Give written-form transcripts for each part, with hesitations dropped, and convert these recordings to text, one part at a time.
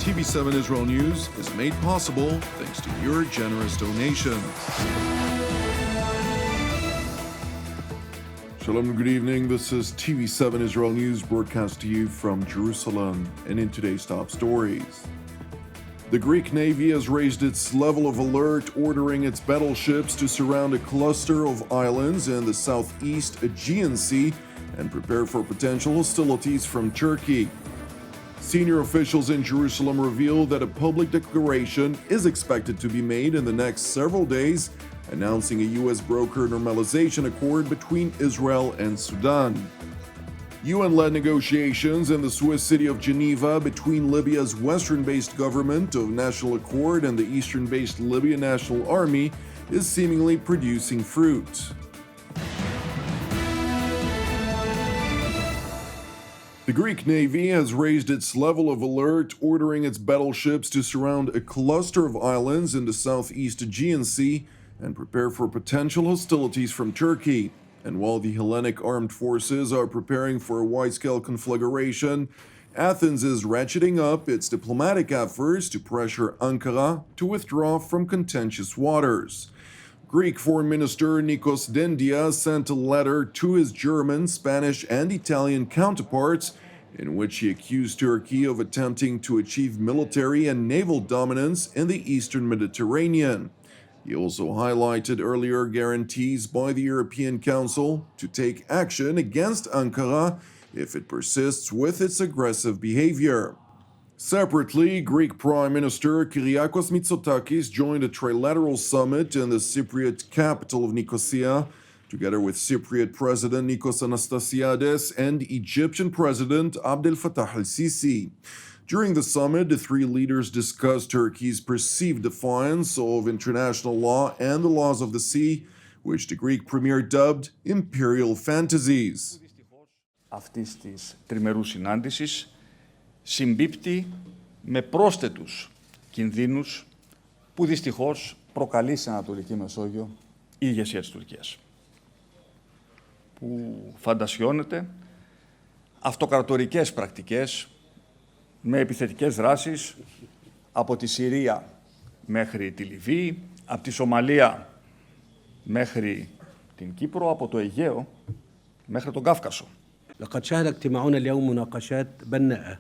TV7 Israel News is made possible thanks to your generous donations. Shalom and good evening. This is TV7 Israel News broadcast to you from Jerusalem, and in today's top stories. The Greek Navy has raised its level of alert, ordering its battleships to surround a cluster of islands in the southeast Aegean Sea and prepare for potential hostilities from Turkey. Senior officials in Jerusalem revealed that a public declaration is expected to be made in the next several days, announcing a U.S. brokered normalization accord between Israel and Sudan. UN-led negotiations in the Swiss city of Geneva between Libya's Western-based government of National Accord and the Eastern-based Libyan National Army is seemingly producing fruit. The Greek Navy has raised its level of alert, ordering its battleships to surround a cluster of islands in the southeast Aegean Sea and prepare for potential hostilities from Turkey. And while the Hellenic armed forces are preparing for a wide-scale conflagration, Athens is ratcheting up its diplomatic efforts to pressure Ankara to withdraw from contentious waters. Greek Foreign Minister Nikos Dendia sent a letter to his German, Spanish, and Italian counterparts in which he accused Turkey of attempting to achieve military and naval dominance in the Eastern Mediterranean. He also highlighted earlier guarantees by the European Council to take action against Ankara if it persists with its aggressive behavior. Separately, Greek Prime Minister Kyriakos Mitsotakis joined a trilateral summit in the Cypriot capital of Nicosia, together with Cypriot President Nikos Anastasiades and Egyptian President Abdel Fattah al-Sisi. During the summit, the three leaders discussed Turkey's perceived defiance of international law and the laws of the sea, which the Greek premier dubbed imperial fantasies. Αυτής της τριμερούς συνάντησης συμπίπτει με πρόσθετους κινδύνους που δυστυχώς προκαλεί στην Ανατολική Μεσόγειο η ηγεσία της Τουρκίας, που φαντασιώνεται αυτοκρατορικές πρακτικές με επιθετικές δράσεις από τη Συρία μέχρι τη Λιβύη, από τη Σομαλία μέχρι την Κύπρο, από το Αιγαίο μέχρι τον Κάφκασο. لقد شهد اجتماعنا اليوم مناقشات بناءة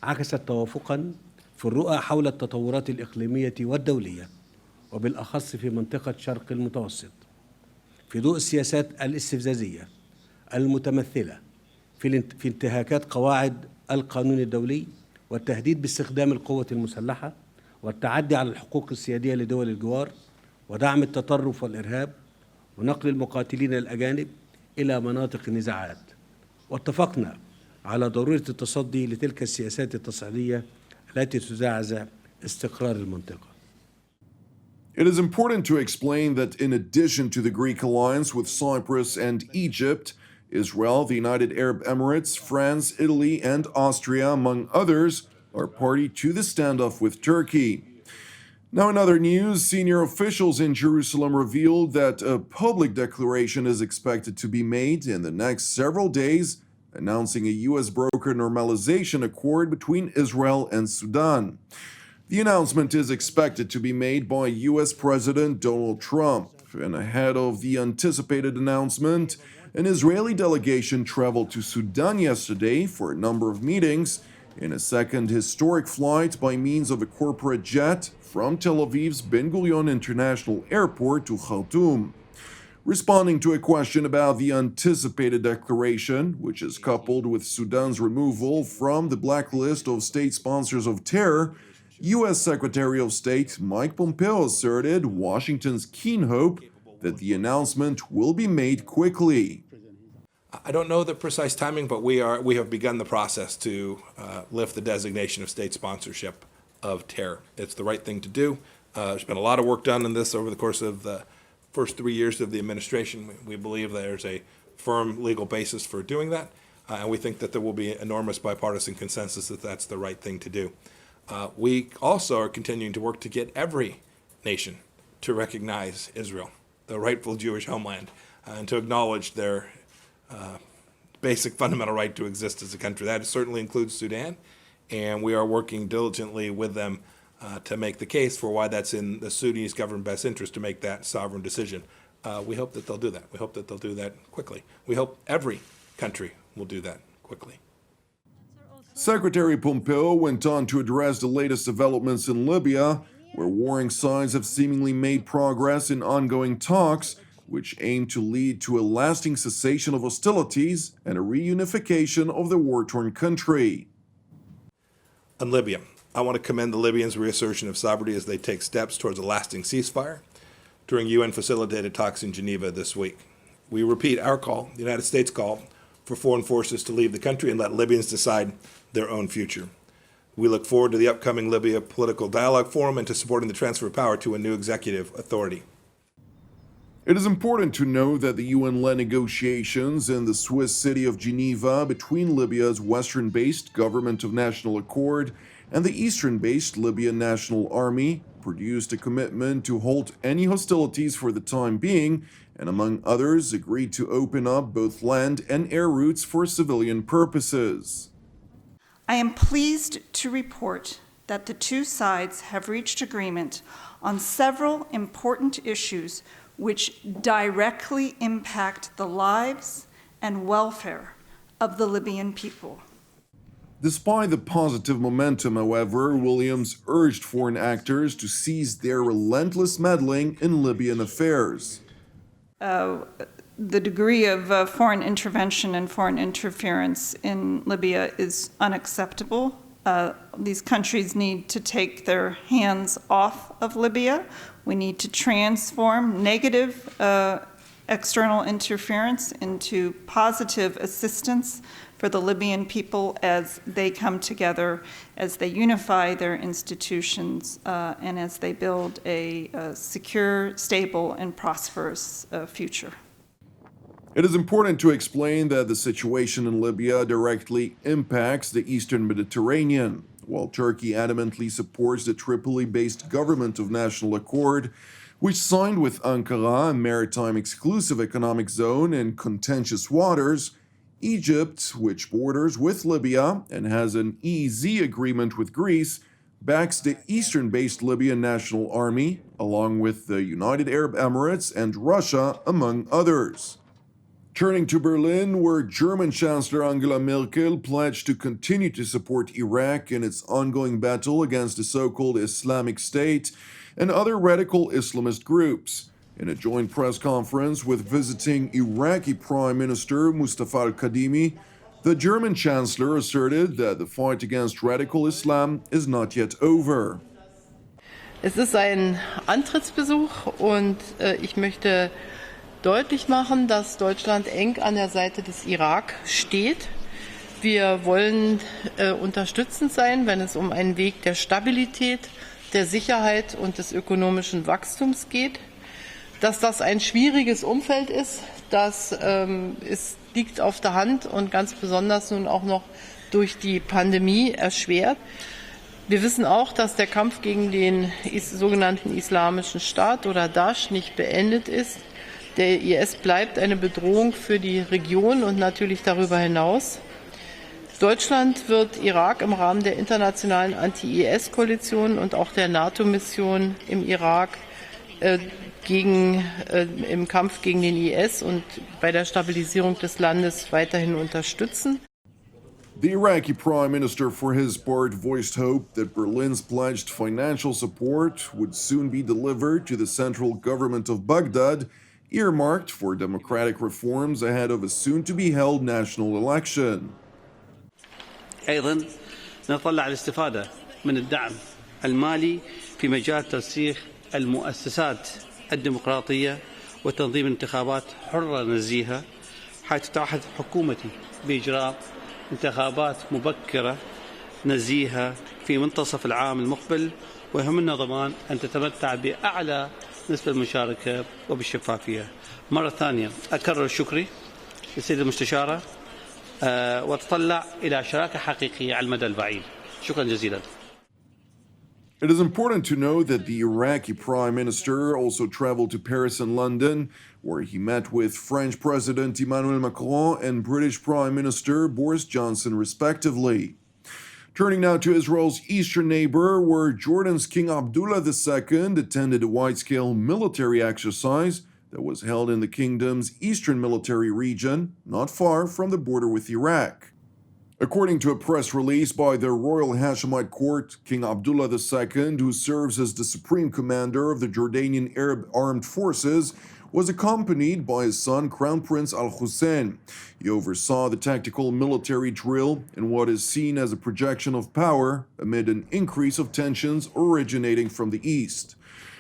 عكست توافقا في الرؤى حول التطورات الإقليمية والدولية وبالأخص في منطقة شرق المتوسط في ضوء السياسات الاستفزازية المتمثلة في انتهاكات قواعد القانون الدولي والتهديد باستخدام القوة المسلحة والتعدي على الحقوق السيادية لدول الجوار ودعم التطرف والإرهاب ونقل المقاتلين الأجانب إلى مناطق النزاعات. واتفقنا على ضرورة التصدي لتلك السياسات التصعيدية التي تزعزع استقرار المنطقة. It is important to explain that in addition to the Greek alliance with Cyprus and Egypt, Israel, the United Arab Emirates, France, Italy, and Austria, among others, are party to the standoff with Turkey. Now, in other news, senior officials in Jerusalem revealed that a public declaration is expected to be made in the next several days, announcing a U.S. brokered normalization accord between Israel and Sudan. The announcement is expected to be made by U.S. President Donald Trump, and ahead of the anticipated announcement, an Israeli delegation traveled to Sudan yesterday for a number of meetings in a second historic flight by means of a corporate jet from Tel Aviv's Ben Gurion International Airport to Khartoum. Responding to a question about the anticipated declaration, which is coupled with Sudan's removal from the blacklist of state sponsors of terror, U.S. Secretary of State Mike Pompeo asserted Washington's keen hope that the announcement will be made quickly. I don't know the precise timing, but we have begun the process to lift the designation of state sponsorship of terror. It's the right thing to do. There's been a lot of work done on this over the course of the first 3 years of the administration. We believe there's a firm legal basis for doing that, and we think that there will be enormous bipartisan consensus that that's the right thing to do. We also are continuing to work to get every nation to recognize Israel, the rightful Jewish homeland, and to acknowledge their basic fundamental right to exist as a country. That certainly includes Sudan. and we are working diligently with them to make the case for why that's in the Sudanese government best interest to make that sovereign decision. We hope that they'll do that. We hope that they'll do that quickly. We hope every country will do that quickly. Secretary Pompeo went on to address the latest developments in Libya, where warring sides have seemingly made progress in ongoing talks, which aim to lead to a lasting cessation of hostilities and a reunification of the war-torn country. On Libya, I want to commend the Libyans' reassertion of sovereignty as they take steps towards a lasting ceasefire during UN-facilitated talks in Geneva this week. We repeat our call, the United States' call, for foreign forces to leave the country and let Libyans decide their own future. We look forward to the upcoming Libya Political Dialogue Forum and to supporting the transfer of power to a new executive authority. It is important to note that the UN-led negotiations in the Swiss city of Geneva between Libya's Western-based Government of National Accord and the Eastern-based Libyan National Army produced a commitment to halt any hostilities for the time being, and among others, agreed to open up both land and air routes for civilian purposes. I am pleased to report that the two sides have reached agreement on several important issues which directly impact the lives and welfare of the Libyan people. Despite the positive momentum, however, Williams urged foreign actors to cease their relentless meddling in Libyan affairs. The degree of foreign intervention and foreign interference in Libya is unacceptable. These countries need to take their hands off of Libya. We need to transform negative external interference into positive assistance for the Libyan people as they come together, as they unify their institutions, and as they build a secure, stable, and prosperous future. It is important to explain that the situation in Libya directly impacts the Eastern Mediterranean. While Turkey adamantly supports the Tripoli-based Government of National Accord, which signed with Ankara a maritime exclusive economic zone in contentious waters, Egypt, which borders with Libya and has an EEZ agreement with Greece, backs the Eastern-based Libyan National Army, along with the United Arab Emirates and Russia, among others. Turning to Berlin, where German Chancellor Angela Merkel pledged to continue to support Iraq in its ongoing battle against the so-called Islamic State and other radical Islamist groups. In a joint press conference with visiting Iraqi Prime Minister Mustafa al-Kadhimi, the German Chancellor asserted that the fight against radical Islam is not yet over. Es ist ein Antrittsbesuch und ich möchte deutlich machen, dass Deutschland eng an der Seite des Irak steht. Wir wollen unterstützend sein, wenn es um einen Weg der Stabilität, der Sicherheit und des ökonomischen Wachstums geht. Dass das ein schwieriges Umfeld ist, das liegt auf der Hand und ganz besonders nun auch noch durch die Pandemie erschwert. Wir wissen auch, dass der Kampf gegen den sogenannten Islamischen Staat oder Daesh nicht beendet ist. Der IS bleibt eine Bedrohung für die Region und natürlich darüber hinaus. Deutschland wird Irak im Rahmen der internationalen Anti-IS-Koalition und auch der NATO-Mission im Irak im Kampf gegen den IS und bei der Stabilisierung des Landes weiterhin unterstützen. The Iraqi Prime Minister, for his part, voiced hope that Berlin's pledged financial support would soon be delivered to the central government of Baghdad, earmarked for democratic reforms ahead of a soon-to-be-held national election. أيضا نتطلع الاستفادة من الدعم المالي في مجال ترسيخ المؤسسات الديمقراطية وتنظيم انتخابات حرة نزيهة، حيث تعهد حكومتي بإجراء انتخابات مبكرة نزيهة في منتصف العام المقبل، ويهمنا ضمان أن تتمتع بأعلى نسبة المشاركة وبالشفافية. مرة ثانية أكرر شكري للسيدة المستشارة وأتطلع إلى شراكة حقيقية على المدى البعيد. شكرا جزيلا. It is important to note that the Iraqi Prime Minister also traveled to Paris and London, where he met with French President Emmanuel Macron and British Prime Minister Boris Johnson, respectively. Turning now to Israel's eastern neighbor, where Jordan's King Abdullah II attended a wide-scale military exercise that was held in the kingdom's eastern military region, not far from the border with Iraq. According to a press release by the Royal Hashemite Court, King Abdullah II, who serves as the supreme commander of the Jordanian Arab Armed Forces, was accompanied by his son, Crown Prince Al-Hussein. He oversaw the tactical military drill in what is seen as a projection of power amid an increase of tensions originating from the east.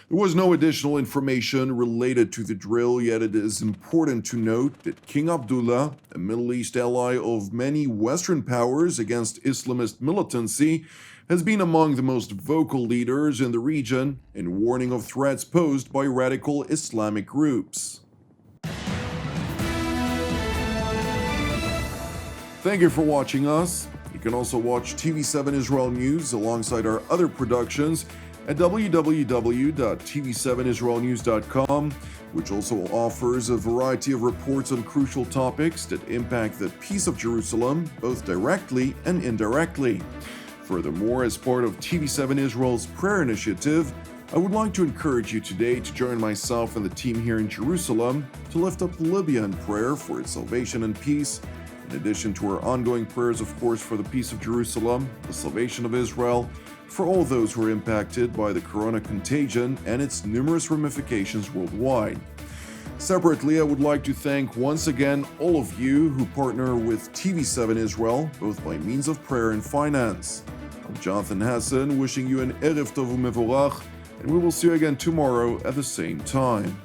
There was no additional information related to the drill, yet it is important to note that King Abdullah, a Middle East ally of many Western powers against Islamist militancy, has been among the most vocal leaders in the region in warning of threats posed by radical Islamic groups. Thank you for watching us. You can also watch TV7 Israel News alongside our other productions at www.tv7israelnews.com, which also offers a variety of reports on crucial topics that impact the peace of Jerusalem, both directly and indirectly. Furthermore, as part of TV7 Israel's prayer initiative, I would like to encourage you today to join myself and the team here in Jerusalem to lift up Libya in prayer for its salvation and peace, in addition to our ongoing prayers, of course, for the peace of Jerusalem, the salvation of Israel, for all those who are impacted by the corona contagion and its numerous ramifications worldwide. Separately, I would like to thank once again all of you who partner with TV7 Israel, both by means of prayer and finance. I'm Jonathan Hassan, wishing you an Erev Tov u'Mevorach, and we will see you again tomorrow at the same time.